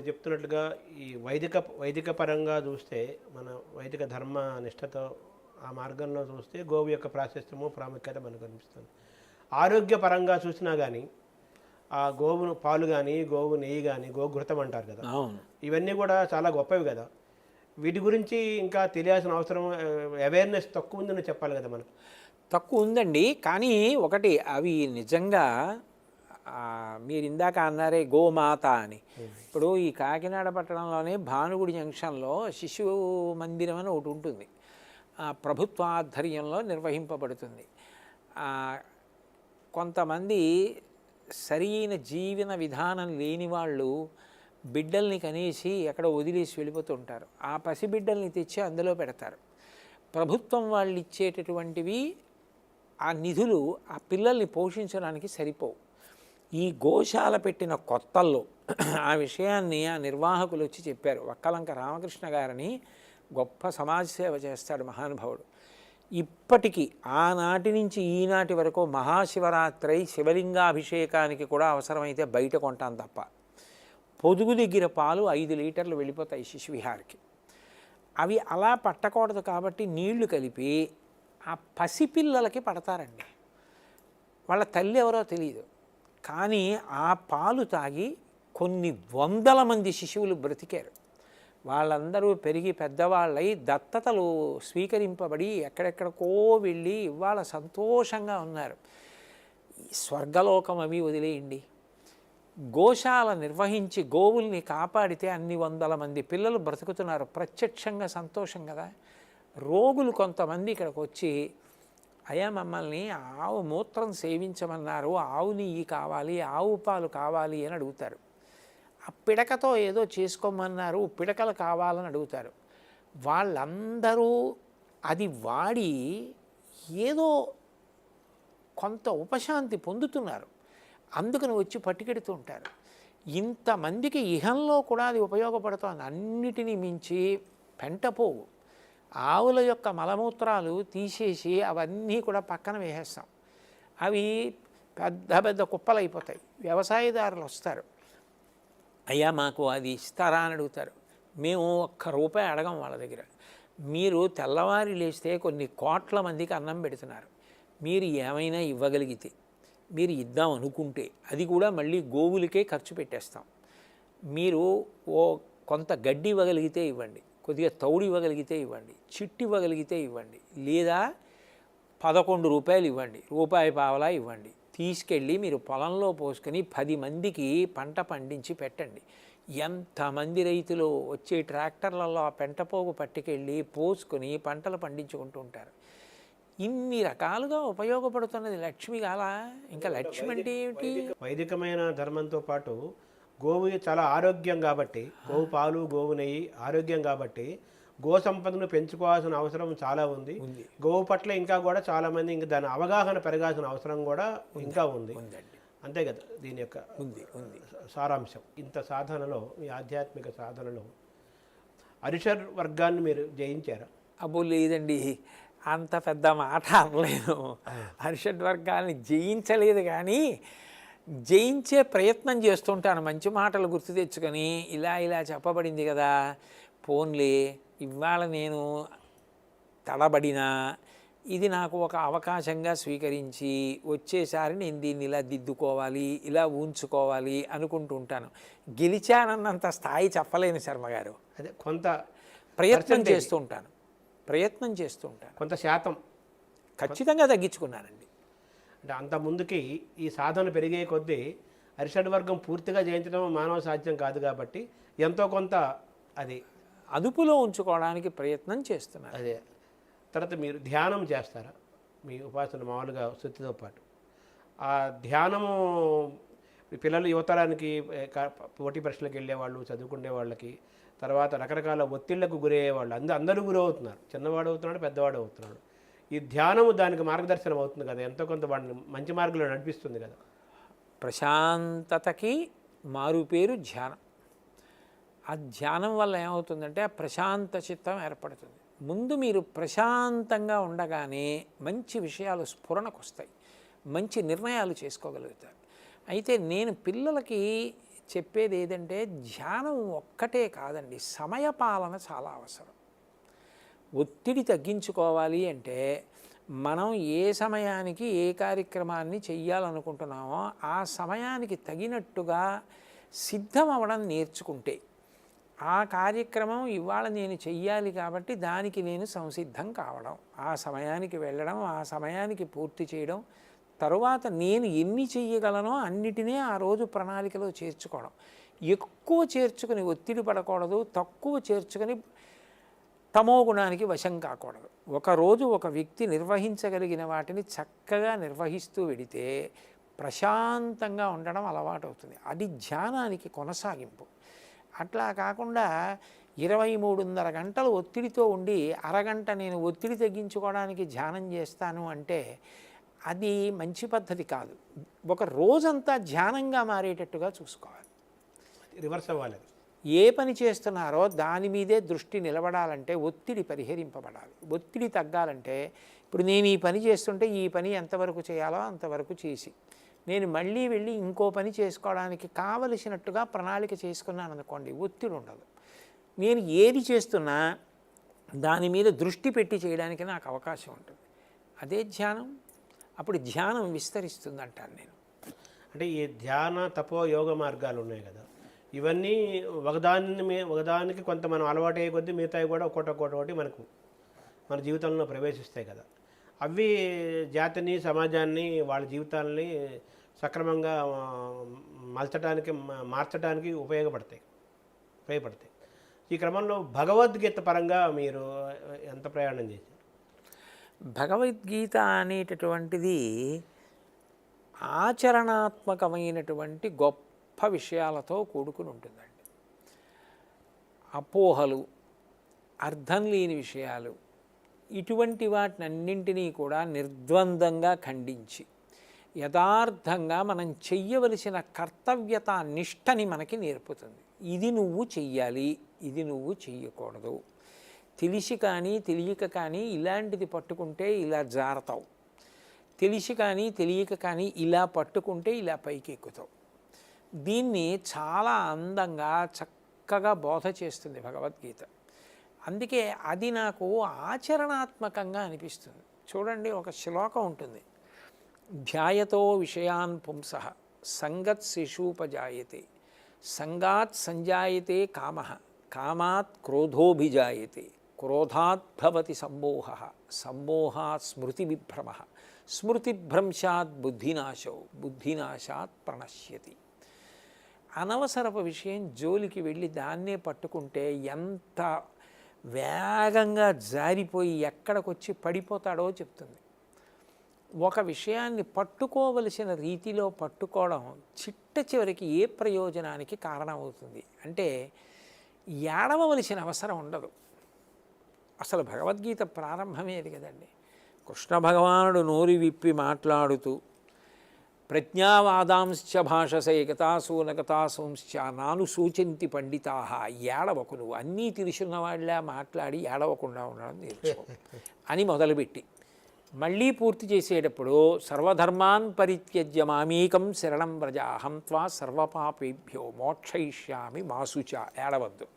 మీరు చెప్తున్నట్లుగా ఈ వైదిక పరంగా చూస్తే మన వైదిక ధర్మ నిష్టతో ఆ మార్గంలో చూస్తే గోవు యొక్క ప్రాశస్త్యము ప్రాముఖ్యత మనకు కనిపిస్తుంది. ఆరోగ్యపరంగా చూసినా కానీ ఆ గోవును పాలు కానీ గోవు నెయ్యి కానీ గోఘృతం అంటారు కదా, ఇవన్నీ కూడా చాలా గొప్పవి కదా. వీటి గురించి ఇంకా తెలియాల్సిన అవసరం, అవేర్నెస్ తక్కువ ఉందని చెప్పాలి కదా మనకు. తక్కువ ఉందండి. కానీ ఒకటి, అవి నిజంగా మీరు ఇందాక అన్నారే గోమాత అని. ఇప్పుడు ఈ కాకినాడ పట్టణంలోనే భానుగుడి జంక్షన్లో శిశు మందిరం అని ఒకటి ఉంటుంది, ప్రభుత్వ ఆధ్వర్యంలో నిర్వహింపబడుతుంది. కొంతమంది సరైన జీవన విధానం లేని వాళ్ళు బిడ్డల్ని కనేసి ఎక్కడ వదిలేసి వెళ్ళిపోతుంటారు. ఆ పసిబిడ్డల్ని తెచ్చి అందులో పెడతారు. ప్రభుత్వం వాళ్ళు ఇచ్చేటటువంటివి ఆ నిధులు ఆ పిల్లల్ని పోషించడానికి సరిపోవు. ఈ గోశాల పెట్టిన కొత్తల్లో ఆ విషయాన్ని ఆ నిర్వాహకులు వచ్చి చెప్పారు. వక్కలంక రామకృష్ణ గారని గొప్ప సమాజ సేవ చేస్తాడు మహానుభావుడు. ఇప్పటికీ ఆనాటి నుంచి ఈనాటి వరకు మహాశివరాత్రి శివలింగాభిషేకానికి కూడా అవసరమైతే బయట కొంటాను తప్ప, పొదుగు దగ్గర పాలు 5 లీటర్లు వెళ్ళిపోతాయి శిశువిహార్కి. అవి అలా పట్టకూడదు కాబట్టి నీళ్లు కలిపి ఆ పసిపిల్లలకి పడతారండి. వాళ్ళ తల్లి ఎవరో తెలియదు, కానీ ఆ పాలు తాగి కొన్ని వందల మంది శిశువులు బ్రతికారు. వాళ్ళందరూ పెరిగి పెద్దవాళ్ళై దత్తతలు స్వీకరింపబడి ఎక్కడెక్కడికో వెళ్ళి ఇవాళ సంతోషంగా ఉన్నారు. స్వర్గలోకం అవి వదిలేయండి, గోశాల నిర్వహించి గోవుల్ని కాపాడితే అన్ని వందల మంది పిల్లలు బ్రతుకుతున్నారు. ప్రత్యక్షంగా సంతోషం కదా. రోగులు కొంతమంది ఇక్కడికి వచ్చి, అయ్యా మమ్మల్ని ఆవు మూత్రం సేవించమన్నారు, ఆవు నెయ్యి కావాలి, ఆవు పాలు కావాలి అని అడుగుతారు. ఆ పిడకతో ఏదో చేసుకోమన్నారు, పిడకలు కావాలని అడుగుతారు. వాళ్ళందరూ అది వాడి ఏదో కొంత ఉపశాంతి పొందుతున్నారు, అందుకని వచ్చి పట్టుకెడుతూ ఉంటారు. ఇంతమందికి ఇహంలో కూడా అది ఉపయోగపడుతోంది. అన్నిటినీ మించి పెంటపోవు, ఆవుల యొక్క మలమూత్రాలు తీసేసి అవన్నీ కూడా పక్కన వేసేస్తాం. అవి పెద్ద పెద్ద కుప్పలు అయిపోతాయి. వ్యవసాయదారులు వస్తారు, అయ్యా మాకు అది ఇస్తారా అని అడుగుతారు. మేము ₹1 అడగం వాళ్ళ దగ్గర. మీరు తెల్లవారి లేస్తే కొన్ని కోట్ల మందికి అన్నం పెడుతున్నారు, మీరు ఏమైనా ఇవ్వగలిగితే, మీరు ఇద్దాం అనుకుంటే అది కూడా మళ్ళీ గోవులకే ఖర్చు పెట్టేస్తాం. మీరు కొంత గడ్డి ఇవ్వగలిగితే ఇవ్వండి, కొద్దిగా తౌడు ఇవ్వగలిగితే ఇవ్వండి, చిట్టి ఇవ్వగలిగితే ఇవ్వండి, లేదా ₹11 ఇవ్వండి, ₹1.25 ఇవ్వండి. తీసుకెళ్ళి మీరు పొలంలో పోసుకొని 10 మందికి పంట పండించి పెట్టండి. ఎంతమంది రైతులు వచ్చే ట్రాక్టర్లలో ఆ పెంటపోగు పట్టుకెళ్ళి పోసుకొని పంటలు పండించుకుంటూ ఉంటారు. ఇన్ని రకాలుగా ఉపయోగపడుతున్నది లక్ష్మి కాలా? ఇంకా లక్ష్మి అంటే ఏమిటి? వైదికమైన ధర్మంతో పాటు గోవు చాలా ఆరోగ్యం కాబట్టి, గోవు పాలు గోవు నెయ్యి ఆరోగ్యం కాబట్టి గో సంపదను పెంచుకోవాల్సిన అవసరం చాలా ఉంది. గోవు పట్ల ఇంకా కూడా చాలామంది ఇంకా దాని అవగాహన పెరగాల్సిన అవసరం కూడా ఇంకా ఉంది. అంతే కదా దీని యొక్క సారాంశం. ఇంత సాధనలో, మీ ఆధ్యాత్మిక సాధనలో అరిషడ్ వర్గాన్ని మీరు జయించారా? అబ్బో లేదండి, అంత పెద్ద మాట అనలేను. అరిషడ్ వర్గాన్ని జయించలేదు, కానీ జయించే ప్రయత్నం చేస్తుంటాను. మంచి మాటలు గుర్తు తెచ్చుకొని ఇలా చెప్పబడింది కదా, పోన్లే ఇవాళ నేను తడబడినా ఇది నాకు ఒక అవకాశంగా స్వీకరించి వచ్చేసారి నేను దీన్ని ఇలా దిద్దుకోవాలి, ఇలా ఉంచుకోవాలి అనుకుంటూ ఉంటాను. గెలిచానన్నంత స్థాయి చెప్పలేను శర్మగారు. అదే కొంత ప్రయత్నం చేస్తూ ఉంటాను, కొంత శాతం ఖచ్చితంగా తగ్గించుకున్నానండి. అంటే అంత ముందుకి ఈ సాధన పెరిగే కొద్దీ అరిషడ్ వర్గం పూర్తిగా జయించడం మానవ సాధ్యం కాదు కాబట్టి ఎంతో కొంత అది అదుపులో ఉంచుకోవడానికి ప్రయత్నం చేస్తున్నారు. అదే. తర్వాత మీరు ధ్యానం చేస్తారా? మీ ఉపాసన మామూలుగా శుద్ధితో పాటు ఆ ధ్యానము పిల్లలు యువతరానికి పోటీ పరీక్షలకు వెళ్ళేవాళ్ళు, చదువుకునే వాళ్ళకి, తర్వాత రకరకాల ఒత్తిళ్లకు గురయ్యేవాళ్ళు అందరూ గురవుతున్నారు. చిన్నవాడు అవుతున్నాడు, పెద్దవాడు అవుతున్నాడు. ఈ ధ్యానము దానికి మార్గదర్శనం అవుతుంది కదా, ఎంతో కొంత వాడిని మంచి మార్గంలో నడిపిస్తుంది కదా. ప్రశాంతతకి మారు పేరు ధ్యానం. ఆ ధ్యానం వల్ల ఏమవుతుందంటే ఆ ప్రశాంత చిత్తం ఏర్పడుతుంది. ముందు మీరు ప్రశాంతంగా ఉండగానే మంచి విషయాలు స్ఫురణకు వస్తాయి, మంచి నిర్ణయాలు చేసుకోగలుగుతారు. అయితే నేను పిల్లలకి చెప్పేది ఏదంటే ధ్యానం ఒక్కటే కాదండి, సమయపాలన చాలా అవసరం. ఒత్తిడి తగ్గించుకోవాలి అంటే మనం ఏ సమయానికి ఏ కార్యక్రమాన్ని చెయ్యాలనుకుంటున్నామో ఆ సమయానికి తగినట్టుగా సిద్ధం అవ్వడం నేర్చుకుంటే, ఆ కార్యక్రమం ఇవాళ నేను చెయ్యాలి కాబట్టి దానికి నేను సంసిద్ధం కావడం, ఆ సమయానికి వెళ్ళడం, ఆ సమయానికి పూర్తి చేయడం, తరువాత నేను ఎన్ని చెయ్యగలనో అన్నిటినీ ఆ రోజు ప్రణాళికలో చేర్చుకోవడం. ఎక్కువ చేర్చుకుని ఒత్తిడి పడకూడదు, తక్కువ చేర్చుకొని తమో గుణానికి వశం కాకూడదు. ఒకరోజు ఒక వ్యక్తి నిర్వహించగలిగిన వాటిని చక్కగా నిర్వహిస్తూ వెడితే ప్రశాంతంగా ఉండడం అలవాటు అవుతుంది. అది ధ్యానానికి కొనసాగింపు. అట్లా కాకుండా 23.5 గంటలు ఒత్తిడితో ఉండి అరగంట నేను ఒత్తిడి తగ్గించుకోవడానికి ధ్యానం చేస్తాను అంటే అది మంచి పద్ధతి కాదు. ఒక రోజంతా ధ్యానంగా మారేటట్టుగా చూసుకోవాలి. రివర్స్ అవ్వాలి. ఏ పని చేస్తున్నారో దాని మీదే దృష్టి నిలబడాలంటే ఒత్తిడి పరిహరింపబడాలి. ఒత్తిడి తగ్గాలంటే ఇప్పుడు నేను ఈ పని చేస్తుంటే ఈ పని ఎంతవరకు చేయాలో అంతవరకు చేసి నేను మళ్ళీ వెళ్ళి ఇంకో పని చేసుకోవడానికి కావలసినట్టుగా ప్రణాళిక చేసుకున్నాను అనుకోండి, ఒత్తిడి ఉండదు. నేను ఏది చేస్తున్నా దాని మీద దృష్టి పెట్టి చేయడానికి నాకు అవకాశం ఉంటుంది. అదే ధ్యానం. అప్పుడు ధ్యానం విస్తరిస్తుంది అంటాను నేను. అంటే ఈ ధ్యాన తపో యోగ మార్గాలు ఉన్నాయి కదా, ఇవన్నీ ఒకదానికి కొంత మనం అలవాటు అయ్యే కొద్దీ మిగతాయి కూడా ఒక్కొక్కటి మనకు మన జీవితంలో ప్రవేశిస్తాయి కదా. అవి జాతిని సమాజాన్ని వాళ్ళ జీవితాలని సక్రమంగా మార్చడానికి ఉపయోగపడతాయి. ఈ క్రమంలో భగవద్గీత పరంగా మీరు ఎంత ప్రయాణం చేశారు? భగవద్గీత అనేటటువంటిది ఆచరణాత్మకమైనటువంటి గొప్ప విషయాలతో కూడుకుని ఉంటుందండి. అపోహలు, అర్థం లేని విషయాలు, ఇటువంటి వాటినన్నింటినీ కూడా నిర్ద్వందంగా ఖండించి యథార్థంగా మనం చెయ్యవలసిన కర్తవ్యత నిష్టని మనకి నేర్పుతుంది. ఇది నువ్వు చెయ్యాలి, ఇది నువ్వు చెయ్యకూడదు. తెలిసి కానీ తెలియక కానీ ఇలాంటిది పట్టుకుంటే ఇలా జారతావు, తెలిసి కానీ తెలియక కానీ ఇలా పట్టుకుంటే ఇలా పైకి ఎక్కుతావు. దీన్ని చాలా అందంగా చక్కగా బోధ చేస్తుంది భగవద్గీత. అందుకే అది నాకు ఆచరణాత్మకంగా అనిపిస్తుంది. చూడండి, ఒక శ్లోకం ఉంటుంది, ధ్యాయతో విషయాన్ పుంసః సంగత్ శిశూపజాయతే సంగాత్ సంజాయతే కామః కామాత్ క్రోధోభిజాయతే క్రోధాత్ భవతి సమ్మోహః సమ్మోహాత్ స్మృతివిభ్రమః స్మృతిభ్రంశాత్ బుద్ధినాశో బుద్ధినాశాత్ ప్రణశ్యతి. అనవసరపు విషయం జోలికి వెళ్ళి దాన్నే పట్టుకుంటే ఎంత వేగంగా జారిపోయి ఎక్కడికొచ్చి పడిపోతాడో చెప్తుంది. ఒక విషయాన్ని పట్టుకోవలసిన రీతిలో పట్టుకోవడం చిట్ట చివరికి ఏ ప్రయోజనానికి కారణమవుతుంది అంటే ఏడవలసిన అవసరం ఉండదు. అసలు భగవద్గీత ప్రారంభమే అది కదండి. కృష్ణ భగవానుడు నోరు విప్పి మాట్లాడుతూ ప్రజ్ఞావాదాంశ్చ భాషసే గతాసూనగతాసంశ్చ నాను సూచింతి పండితాహ, ఏడవకు, నువ్వు అన్నీ తెలుసున్న వాళ్ళ మాట్లాడి ఏడవకుండా ఉండడం నేర్చుకో అని మొదలుపెట్టి మళ్ళీ పూర్తి చేసేటప్పుడు సర్వధర్మాన్ పరిత్యజ్య మామేకం శరణం వ్రజ అహం త్వా సర్వపాపేభ్యో మోక్షయిష్యామి మాసుచ. ఏడవద్దు,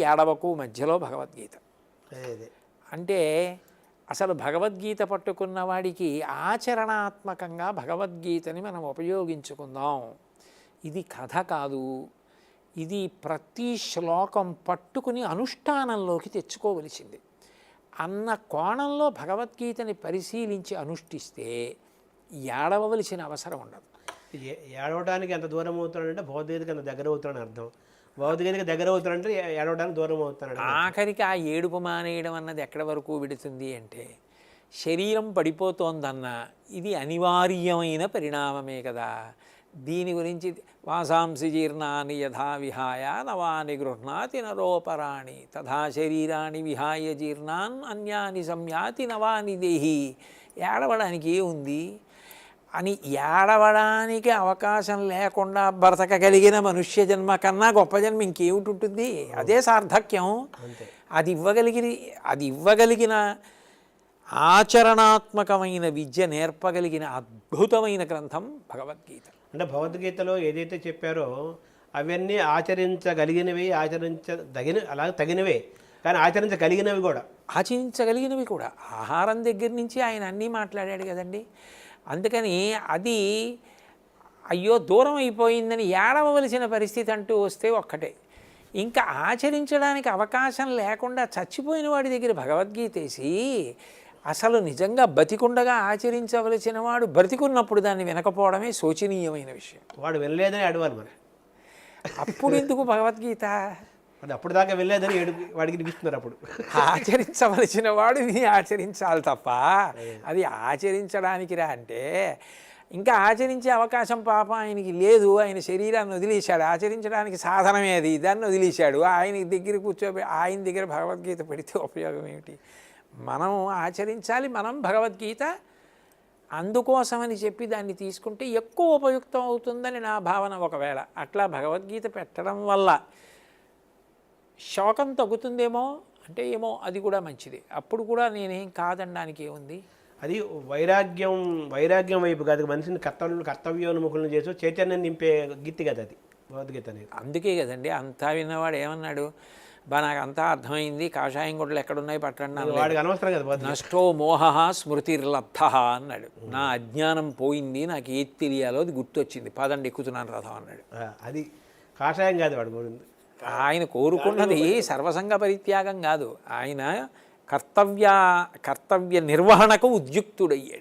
ఏడవకు మధ్యలో భగవద్గీత. అంటే అసలు భగవద్గీత పట్టుకున్న వాడికి ఆచరణాత్మకంగా భగవద్గీతని మనం ఉపయోగించుకుందాం. ఇది కథ కాదు, ఇది ప్రతి శ్లోకం పట్టుకుని అనుష్ఠానంలోకి తెచ్చుకోవలసింది అన్న కోణంలో భగవద్గీతని పరిశీలించి అనుష్ఠిస్తే ఏడవలసిన అవసరం ఉండదు. ఏడవడానికి ఎంత దూరం అవుతాడంటే భగవద్గీతకి అంత దగ్గర అవుతాడని అర్థం. భగవద్గీతకి దగ్గర అవుతాడంటే ఏడవడానికి దూరం అవుతాడు. ఆఖరికి ఆ ఏడుపు మానేయడం అన్నది ఎక్కడి వరకు విడుతుంది అంటే శరీరం పడిపోతోందన్నా ఇది అనివార్యమైన పరిణామమే కదా. దీని గురించి వాసాంసి జీర్ణాని యథా విహాయ నవాని గృహ్ణాతి నరోపరాణి తథా శరీరాన్ని విహాయ జీర్ణాన్ అన్యాని సంయాతి నవాని దేహి. ఏడవడానికి ఏముంది అని ఏడవడానికి అవకాశం లేకుండా బ్రతకగలిగిన మనుష్య జన్మ కన్నా గొప్ప జన్మ ఇంకేమిటి ఉంటుంది? అదే సార్థక్యం. అది ఇవ్వగలిగిన ఆచరణాత్మకమైన విద్య నేర్పగలిగిన అద్భుతమైన గ్రంథం భగవద్గీత. అంటే భగవద్గీతలో ఏదైతే చెప్పారో అవన్నీ ఆచరించగలిగినవి, అలాగే తగినవే, కానీ ఆచరించగలిగినవి కూడా. ఆచరించగలిగినవి కూడా. ఆహారం దగ్గర నుంచి ఆయన అన్నీ మాట్లాడాడు కదండి. అందుకని అది అయ్యో దూరం అయిపోయిందని ఏడవలసిన పరిస్థితి అంటూ వస్తే ఒక్కటే. ఇంకా ఆచరించడానికి అవకాశం లేకుండా చచ్చిపోయిన వాడి దగ్గర భగవద్గీత వేసి అసలు నిజంగా బతికుండగా ఆచరించవలసిన వాడు బ్రతికున్నప్పుడు దాన్ని వినకపోవడమే శోచనీయమైన విషయం. వాడు వెళ్ళలేదని అడవాలి మరి. అప్పుడు ఎందుకు భగవద్గీత? అది అప్పుడు దాకా వెళ్ళలేదని వాడికి వినిపిస్తున్నారు. అప్పుడు ఆచరించవలసిన వాడు ఇది ఆచరించాలి తప్ప అది ఆచరించడానికి రా అంటే ఇంకా ఆచరించే అవకాశం పాప ఆయనకి లేదు. ఆయన శరీరాన్ని వదిలేశాడు, ఆచరించడానికి సాధనమే అది, దాన్ని వదిలేశాడు. ఆయన దగ్గర ఆయన దగ్గర భగవద్గీత పెడితే ఉపయోగం ఏమిటి? మనం ఆచరించాలి, మనం భగవద్గీత అందుకోసమని చెప్పి దాన్ని తీసుకుంటే ఎక్కువ ఉపయుక్తం అవుతుందని నా భావన. ఒకవేళ అట్లా భగవద్గీత పెట్టడం వల్ల శోకం తగ్గుతుందేమో అంటే ఏమో, అది కూడా మంచిది. అప్పుడు కూడా నేనేం కాదనడానికి ఏముంది. అది వైరాగ్యం వైపు కాదు, మనిషిని కర్తవ్యోన్ముఖులను చేసి చైతన్యం నింపే గీతి కదా అది భగవద్గీత అనేది. అందుకే కదండి అంతా విన్నవాడు ఏమన్నాడు, నాకు అంతా అర్థమైంది, కాషాయం గుడ్డలు ఎక్కడున్నాయి పట్టండి, వాడికి అనవసరం కదా. నష్టో మోహ స్మృతిర్లబ్ధ అన్నాడు. నా అజ్ఞానం పోయింది, నాకు ఏది తెలియాలో అది గుర్తొచ్చింది, పదండి ఎక్కుతున్నాను రథం అన్నాడు. అది కాషాయం కాదు వాడు కోరింది. ఆయన కోరుకున్నది సర్వసంగ పరిత్యాగం కాదు, ఆయన కర్తవ్య నిర్వహణకు ఉద్యుక్తుడయ్యాడు.